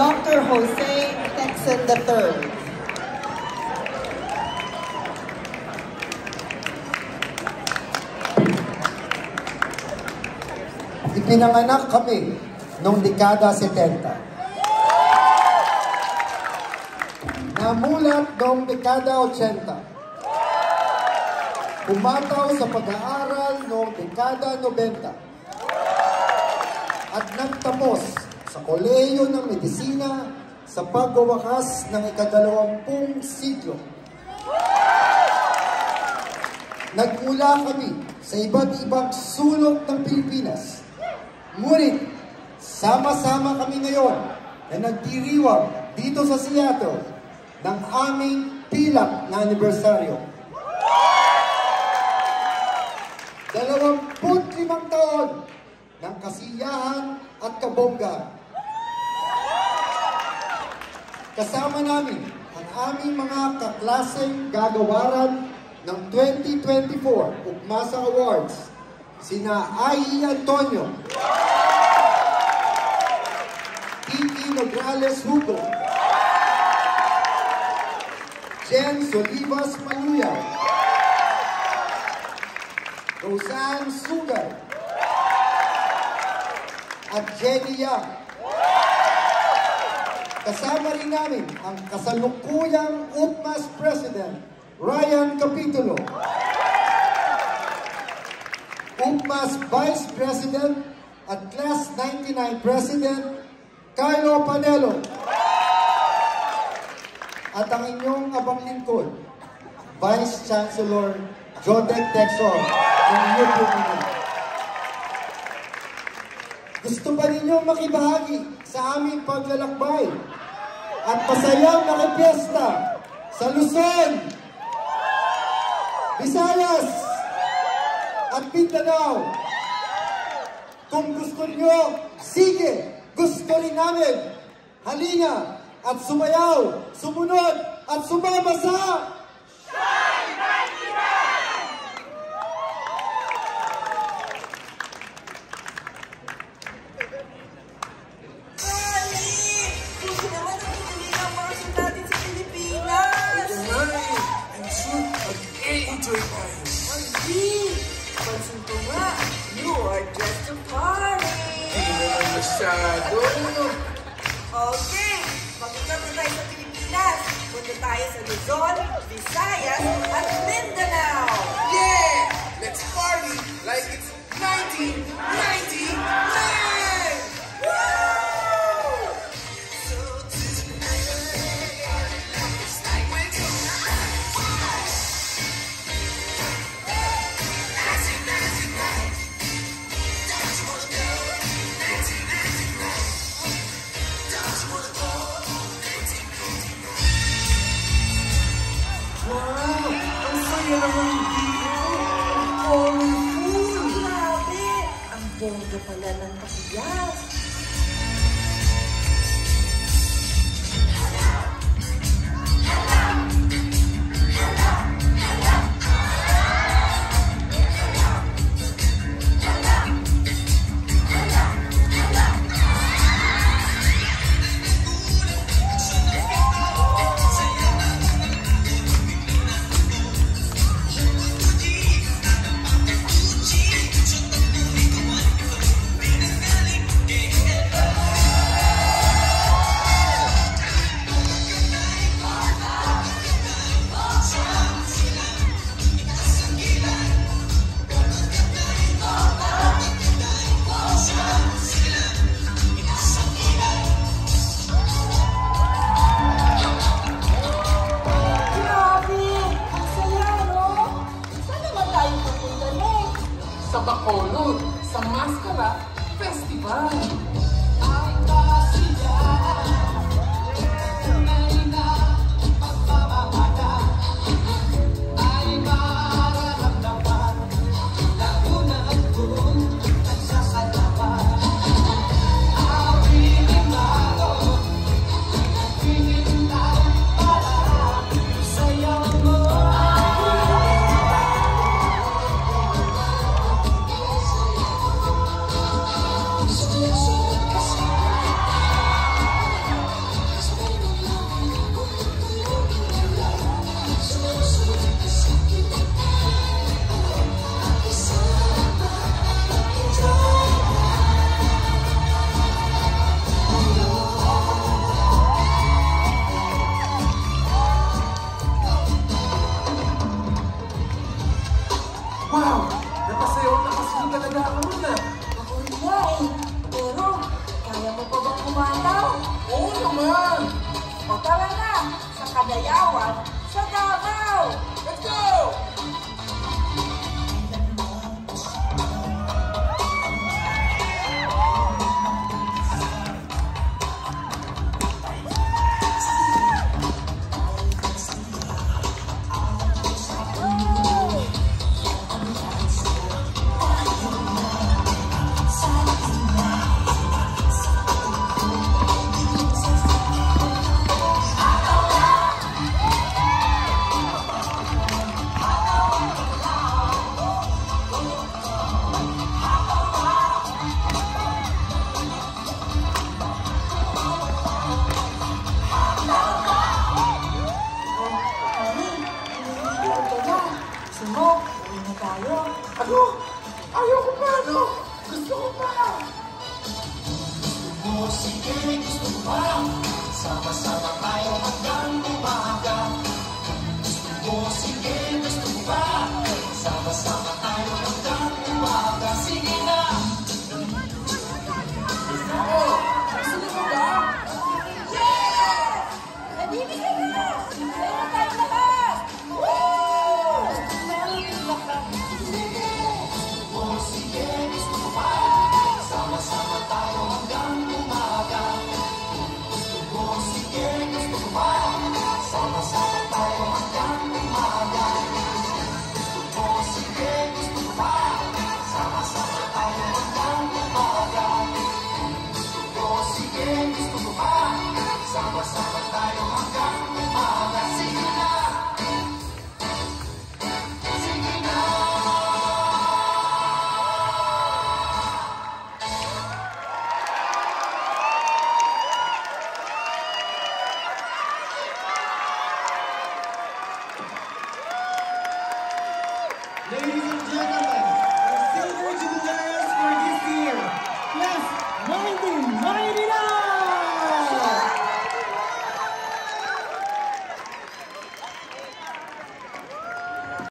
Dr. Jose Texan III. Ipinanganak kami noong dekada 70. Namulat noong dekada 80. Pumataw sa pag-aaral noong dekada 90. At nagtapos sa Kolehiyo ng Medisina sa pagwawakas ng ika-20 siglo. Nagmula kami sa iba't ibang sulok ng Pilipinas. Ngunit, sama-sama kami ngayon na nagdiriwang dito sa Seattle ng aming pilak na anibersaryo. 25 taon ng kasiyahan at kabongga. Kasama namin ang aming mga kaklaseng gagawaran ng 2024 Ukmasa Awards, sina I.E. Antonio, Titi Nograles Hugo, Jen Solivas Maluya, Roseanne Sugar, at Jenny Yang. Kasama rin namin ang kasalukuyang UPMAS President, Ryan Capitulo, UPMAS Vice President at Class 99 President, Carlo Panelo, at ang inyong abang lingkod, Vice Chancellor Jodec Texon ng UP. Gusto ba ninyo makibahagi sa aming paglalakbay at pasayang nakipiesta sa Luzon, Visayas at Mindanao? Kung gusto niyo, sige, gusto rin namin. Halina at sumayaw, sumunod at sumama sa Shine 99! Okay, pagpunta tayo sa Pilipinas. Punta tayo sa Luzon, Visayas, at Mindanao. Yeah! Let's party like it's 1999! Woo! Bongga pala ng pakiyas. Yeah. Agayawan,